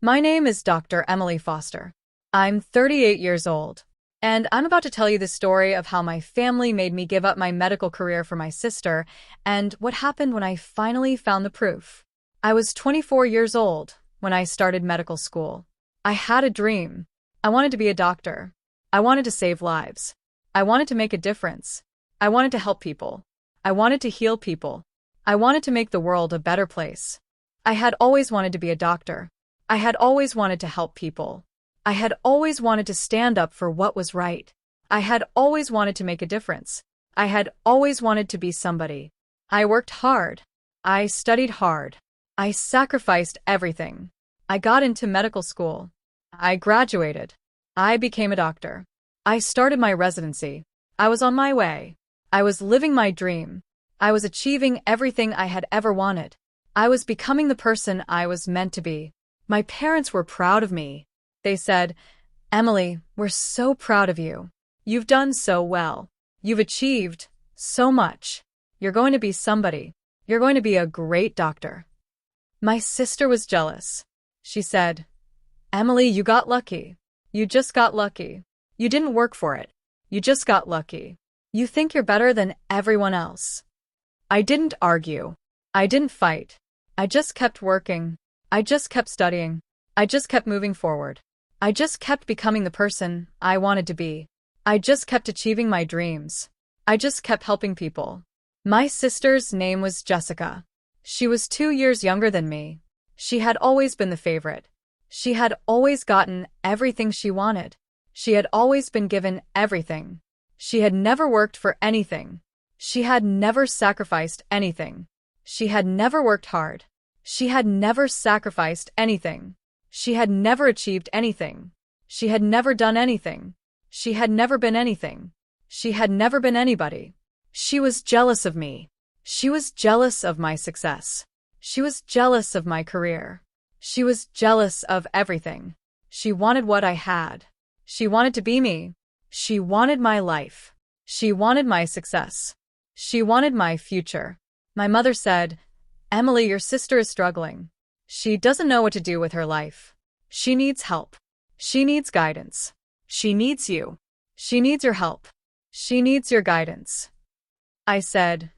My name is Dr. Emily Foster. I'm 38 years old, and I'm about to tell you the story of how my family made me give up my medical career for my sister and what happened when I finally found the proof. I was 24 years old when I started medical school. I had a dream. I wanted to be a doctor. I wanted to save lives. I wanted to make a difference. I wanted to help people. I wanted to heal people. I wanted to make the world a better place. I had always wanted to be a doctor. I had always wanted to help people. I had always wanted to stand up for what was right. I had always wanted to make a difference. I had always wanted to be somebody. I worked hard. I studied hard. I sacrificed everything. I got into medical school. I graduated. I became a doctor. I started my residency. I was on my way. I was living my dream. I was achieving everything I had ever wanted. I was becoming the person I was meant to be. My parents were proud of me. They said, "Emily, we're so proud of you. You've done so well. You've achieved so much. You're going to be somebody. You're going to be a great doctor." My sister was jealous. She said, "Emily, you got lucky. You just got lucky. You didn't work for it. You just got lucky. You think you're better than everyone else." I didn't argue. I didn't fight. I just kept working. I just kept studying. I just kept moving forward. I just kept becoming the person I wanted to be. I just kept achieving my dreams. I just kept helping people. My sister's name was Jessica. She was 2 years younger than me. She had always been the favorite. She had always gotten everything she wanted. She had always been given everything. She had never worked for anything. She had never sacrificed anything. She had never worked hard. She had never sacrificed anything. She had never achieved anything. She had never done anything. She had never been anything. She had never been anybody. She was jealous of me. She was jealous of my success. She was jealous of my career. She was jealous of everything. She wanted what I had. She wanted to be me. She wanted my life. She wanted my success. She wanted my future. My mother said, "Emily, your sister is struggling. She doesn't know what to do with her life. She needs help. She needs guidance. She needs you. She needs your help. She needs your guidance." I said,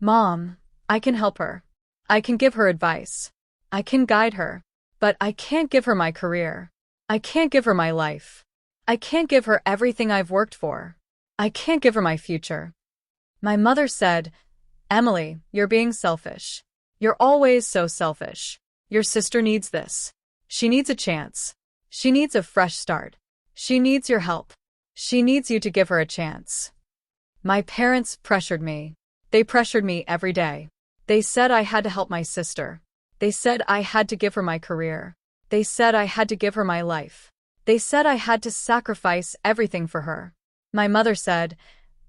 "Mom, I can help her. I can give her advice. I can guide her. But I can't give her my career. I can't give her my life. I can't give her everything I've worked for. I can't give her my future." My mother said, "Emily, you're being selfish. You're always so selfish. Your sister needs this. She needs a chance. She needs a fresh start. She needs your help. She needs you to give her a chance." My parents pressured me. They pressured me every day. They said I had to help my sister. They said I had to give her my career. They said I had to give her my life. They said I had to sacrifice everything for her. My mother said,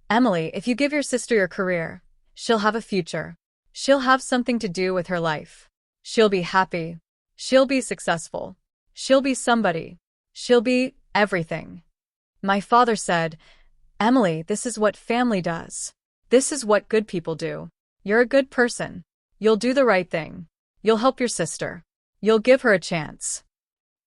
"Emily, if you give your sister your career, she'll have a future. She'll have something to do with her life. She'll be happy. She'll be successful. She'll be somebody. She'll be everything." My father said, "Emily, this is what family does. This is what good people do. You're a good person. You'll do the right thing. You'll help your sister. You'll give her a chance."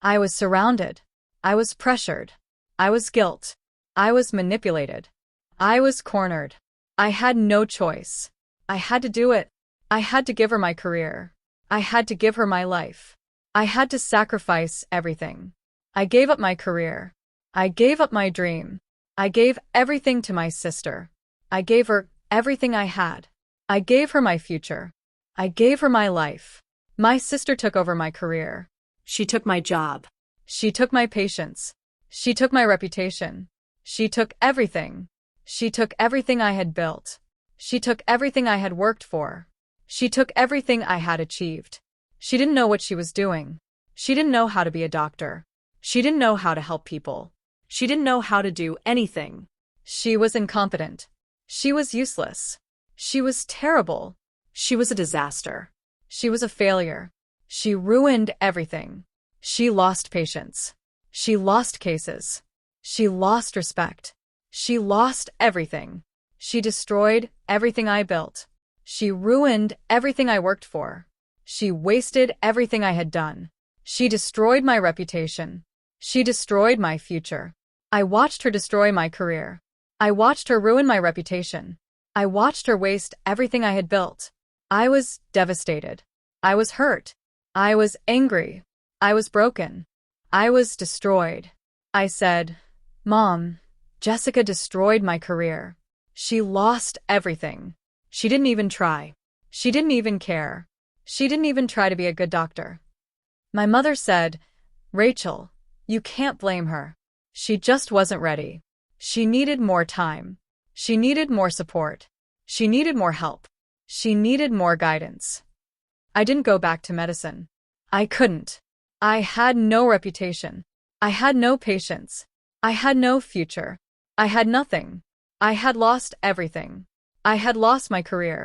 I was surrounded. I was pressured. I was guilt. I was manipulated. I was cornered. I had no choice. I had to do it. I had to give her my career. I had to give her my life. I had to sacrifice everything. I gave up my career. I gave up my dream. I gave everything to my sister. I gave her everything I had. I gave her my future. I gave her my life. My sister took over my career. She took my job. She took my patience. She took my reputation. She took everything. She took everything I had built. She took everything I had worked for. She took everything I had achieved. She didn't know what she was doing. She didn't know how to be a doctor. She didn't know how to help people. She didn't know how to do anything. She was incompetent. She was useless. She was terrible. She was a disaster. She was a failure. She ruined everything. She lost patience. She lost cases. She lost respect. She lost everything. She destroyed everything I built. She ruined everything I worked for. She wasted everything I had done. She destroyed my reputation. She destroyed my future. I watched her destroy my career. I watched her ruin my reputation. I watched her waste everything I had built. I was devastated. I was hurt. I was angry. I was broken. I was destroyed. I said, "Mom, Jessica destroyed my career. She lost everything. She didn't even try. She didn't even care. She didn't even try to be a good doctor." My mother said, "Rachel, you can't blame her. She just wasn't ready. She needed more time. She needed more support. She needed more help. She needed more guidance." I didn't go back to medicine. I couldn't. I had no reputation. I had no patience. I had no future. I had nothing. I had lost everything. I had lost my career.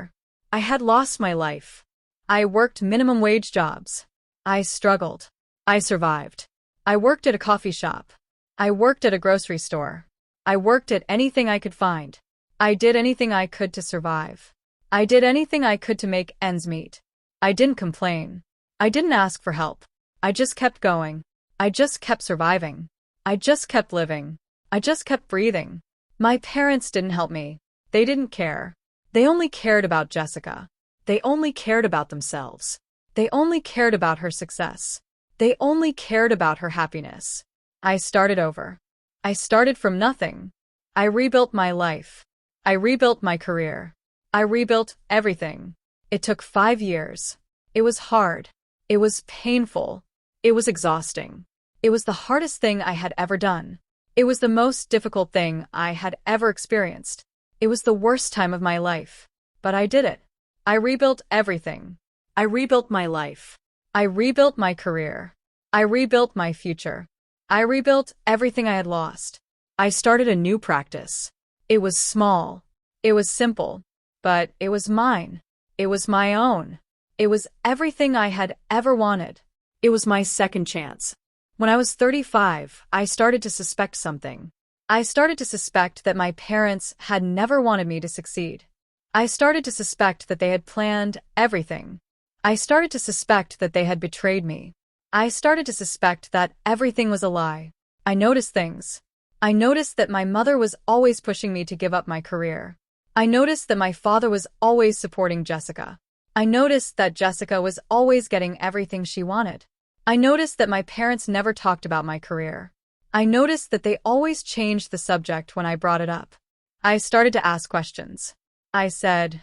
I had lost my life. I worked minimum wage jobs. I struggled. I survived. I worked at a coffee shop. I worked at a grocery store. I worked at anything I could find. I did anything I could to survive. I did anything I could to make ends meet. I didn't complain. I didn't ask for help. I just kept going. I just kept surviving. I just kept living. I just kept breathing. My parents didn't help me. They didn't care. They only cared about Jessica. They only cared about themselves. They only cared about her success. They only cared about her happiness. I started over. I started from nothing. I rebuilt my life. I rebuilt my career. I rebuilt everything. It took 5 years. It was hard. It was painful. It was exhausting. It was the hardest thing I had ever done. It was the most difficult thing I had ever experienced. It was the worst time of my life. But I did it. I rebuilt everything. I rebuilt my life. I rebuilt my career. I rebuilt my future. I rebuilt everything I had lost. I started a new practice. It was small. It was simple. But it was mine. It was my own. It was everything I had ever wanted. It was my second chance. When I was 35, I started to suspect something. I started to suspect that my parents had never wanted me to succeed. I started to suspect that they had planned everything. I started to suspect that they had betrayed me. I started to suspect that everything was a lie. I noticed things. I noticed that my mother was always pushing me to give up my career. I noticed that my father was always supporting Jessica. I noticed that Jessica was always getting everything she wanted. I noticed that my parents never talked about my career. I noticed that they always changed the subject when I brought it up. I started to ask questions. I said,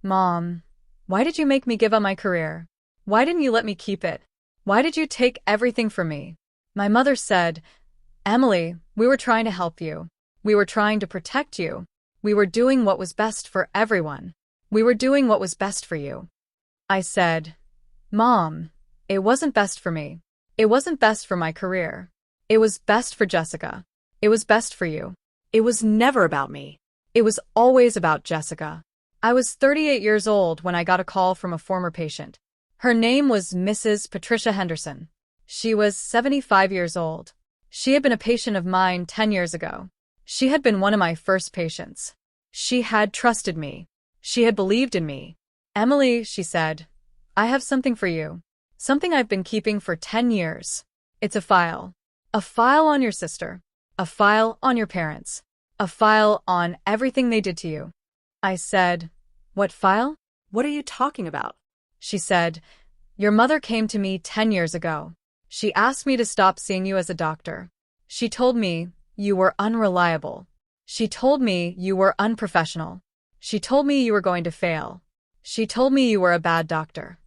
"Mom, why did you make me give up my career? Why didn't you let me keep it? Why did you take everything from me?" My mother said, "Emily, we were trying to help you. We were trying to protect you. We were doing what was best for everyone. We were doing what was best for you." I said, "Mom, it wasn't best for me. It wasn't best for my career. It was best for Jessica. It was best for you. It was never about me. It was always about Jessica." I was 38 years old when I got a call from a former patient. Her name was Mrs. Patricia Henderson. She was 75 years old. She had been a patient of mine 10 years ago. She had been one of my first patients. She had trusted me. She had believed in me. "Emily," she said, "I have something for you. Something I've been keeping for 10 years. It's a file. A file on your sister. A file on your parents. A file on everything they did to you." I said, "What file?" What are you talking about? She said, "Your mother came to me 10 years ago. She asked me to stop seeing you as a doctor. She told me you were unreliable. She told me you were unprofessional. She told me you were going to fail. She told me you were a bad doctor."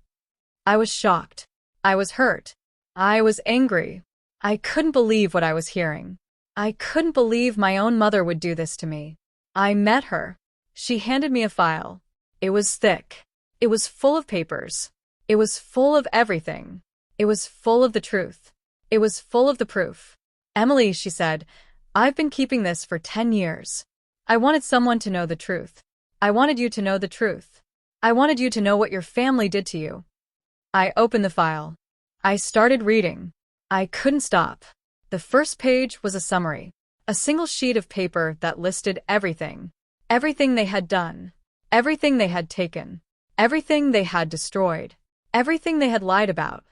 I was shocked. I was hurt. I was angry. I couldn't believe what I was hearing. I couldn't believe my own mother would do this to me. I met her. She handed me a file. It was thick. It was full of papers. It was full of everything. It was full of the truth. It was full of the proof. "Emily," she said, "I've been keeping this for 10 years. I wanted someone to know the truth. I wanted you to know the truth. I wanted you to know what your family did to you." I opened the file. I started reading. I couldn't stop. The first page was a summary. A single sheet of paper that listed everything. Everything they had done. Everything they had taken. Everything they had destroyed. Everything they had lied about.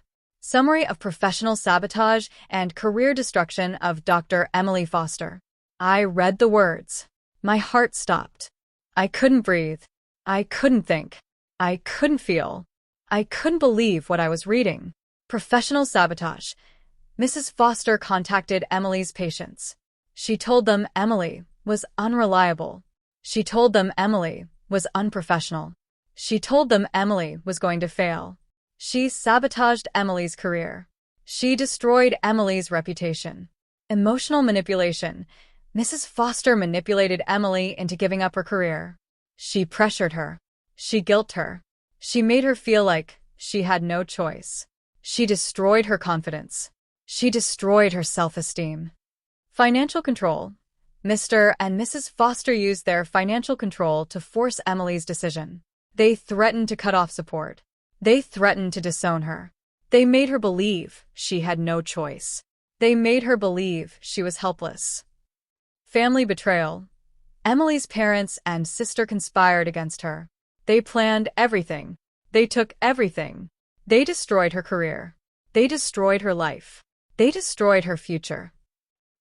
Summary of Professional Sabotage and Career Destruction of Dr. Emily Foster. I read the words. My heart stopped. I couldn't breathe. I couldn't think. I couldn't feel. I couldn't believe what I was reading. Professional sabotage. Mrs. Foster contacted Emily's patients. She told them Emily was unreliable. She told them Emily was unprofessional. She told them Emily was going to fail. She sabotaged Emily's career. She destroyed Emily's reputation. Emotional manipulation. Mrs. Foster manipulated Emily into giving up her career. She pressured her. She guilted her. She made her feel like she had no choice. She destroyed her confidence. She destroyed her self-esteem. Financial control. Mr. and Mrs. Foster used their financial control to force Emily's decision. They threatened to cut off support. They threatened to disown her. They made her believe she had no choice. They made her believe she was helpless. Family betrayal. Emily's parents and sister conspired against her. They planned everything. They took everything. They destroyed her career. They destroyed her life. They destroyed her future.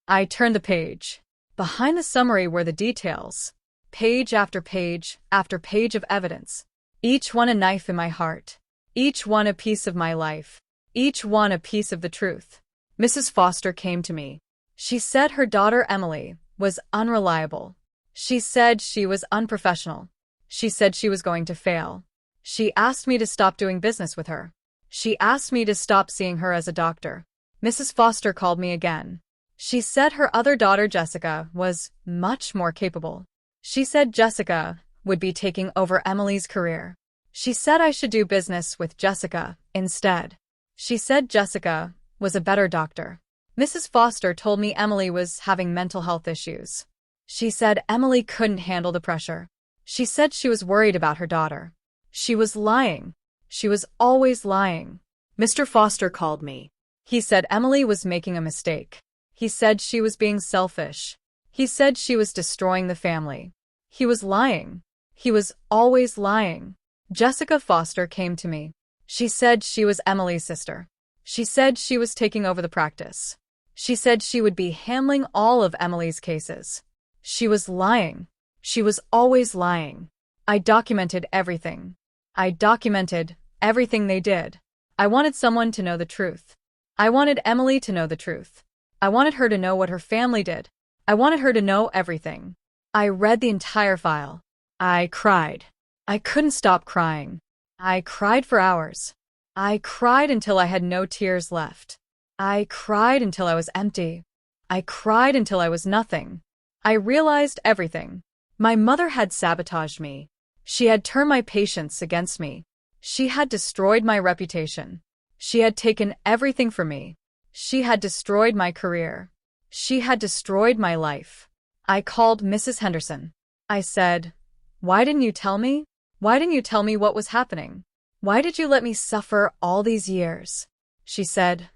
I turned the page. Behind the summary were the details. Page after page after page of evidence. Each one a knife in my heart. Each one a piece of my life. Each one a piece of the truth. Mrs. Foster came to me. She said her daughter Emily was unreliable. She said she was unprofessional. She said she was going to fail. She asked me to stop doing business with her. She asked me to stop seeing her as a doctor. Mrs. Foster called me again. She said her other daughter Jessica was much more capable. She said Jessica would be taking over Emily's career. She said I should do business with Jessica instead. She said Jessica was a better doctor. Mrs. Foster told me Emily was having mental health issues. She said Emily couldn't handle the pressure. She said she was worried about her daughter. She was lying. She was always lying. Mr. Foster called me. He said Emily was making a mistake. He said she was being selfish. He said she was destroying the family. He was lying. He was always lying. Jessica Foster came to me. She said she was Emily's sister. She said she was taking over the practice. She said she would be handling all of Emily's cases. She was lying. She was always lying. I documented everything. I documented everything they did. I wanted someone to know the truth. I wanted Emily to know the truth. I wanted her to know what her family did. I wanted her to know everything. I read the entire file. I cried. I couldn't stop crying. I cried for hours. I cried until I had no tears left. I cried until I was empty. I cried until I was nothing. I realized everything. My mother had sabotaged me. She had turned my patients against me. She had destroyed my reputation. She had taken everything from me. She had destroyed my career. She had destroyed my life. I called Mrs. Henderson. I said, "Why didn't you tell me? Why didn't you tell me what was happening? Why did you let me suffer all these years?" She said,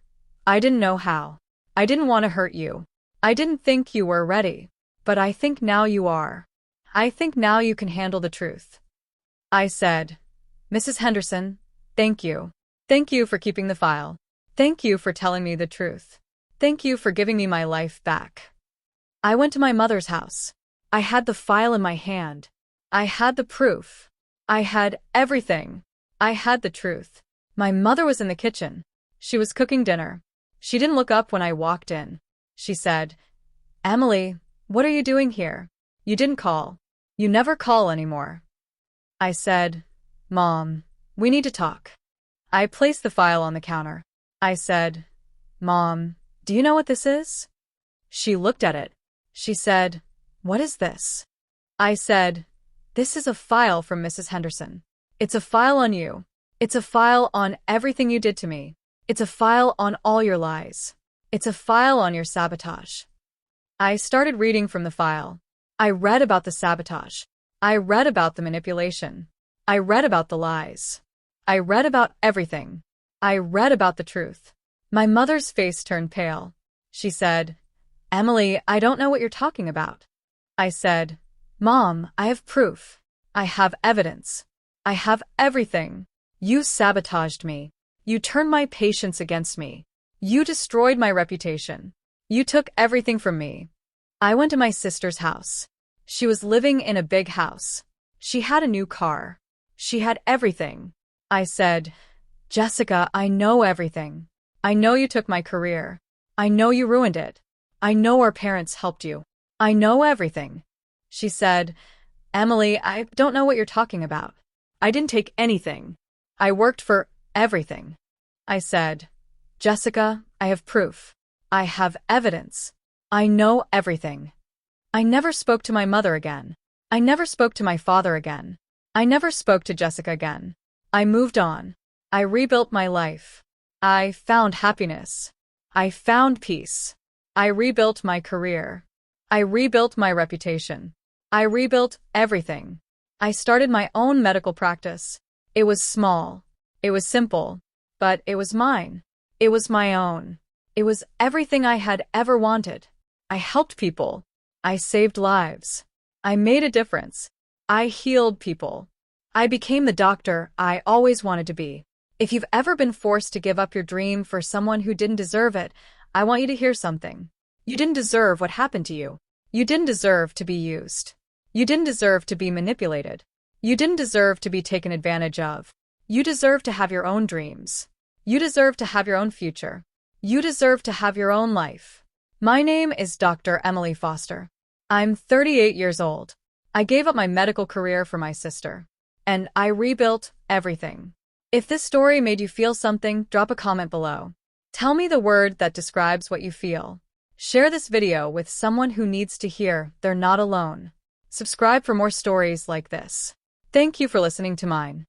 "I didn't know how. I didn't want to hurt you. I didn't think you were ready. But I think now you are. I think now you can handle the truth." I said, "Mrs. Henderson, thank you. Thank you for keeping the file. Thank you for telling me the truth. Thank you for giving me my life back." I went to my mother's house. I had the file in my hand. I had the proof. I had everything. I had the truth. My mother was in the kitchen. She was cooking dinner. She didn't look up when I walked in. She said, "Emily, what are you doing here? You didn't call. You never call anymore." I said, "Mom, we need to talk." I placed the file on the counter. I said, "Mom, do you know what this is?" She looked at it. She said, "What is this?" I said, "This is a file from Mrs. Henderson. It's a file on you. It's a file on everything you did to me. It's a file on all your lies. It's a file on your sabotage." I started reading from the file. I read about the sabotage. I read about the manipulation. I read about the lies. I read about everything. I read about the truth. My mother's face turned pale. She said, "Emily, I don't know what you're talking about." I said, "Mom, I have proof. I have evidence. I have everything. You sabotaged me. You turned my patients against me. You destroyed my reputation. You took everything from me. I went to my sister's house. She was living in a big house. She had a new car. She had everything. I said, Jessica, I know everything. I know you took my career. I know you ruined it. I know our parents helped you. I know everything. She said, Emily, I don't know what you're talking about. I didn't take anything. I worked for everything. I said, Jessica, I have proof. I have evidence. I know everything. I never spoke to my mother again. I never spoke to my father again. I never spoke to Jessica again. I moved on. I rebuilt my life. I found happiness. I found peace. I rebuilt my career. I rebuilt my reputation. I rebuilt everything. I started my own medical practice. It was small. It was simple. But it was mine. It was my own. It was everything I had ever wanted. I helped people. I saved lives. I made a difference. I healed people. I became the doctor I always wanted to be. If you've ever been forced to give up your dream for someone who didn't deserve it, I want you to hear something. You didn't deserve what happened to you. You didn't deserve to be used. You didn't deserve to be manipulated. You didn't deserve to be taken advantage of. You deserve to have your own dreams. You deserve to have your own future. You deserve to have your own life. My name is Dr. Emily Foster. I'm 38 years old. I gave up my medical career for my sister. And I rebuilt everything. If this story made you feel something, drop a comment below. Tell me the word that describes what you feel. Share this video with someone who needs to hear they're not alone. Subscribe for more stories like this. Thank you for listening to mine.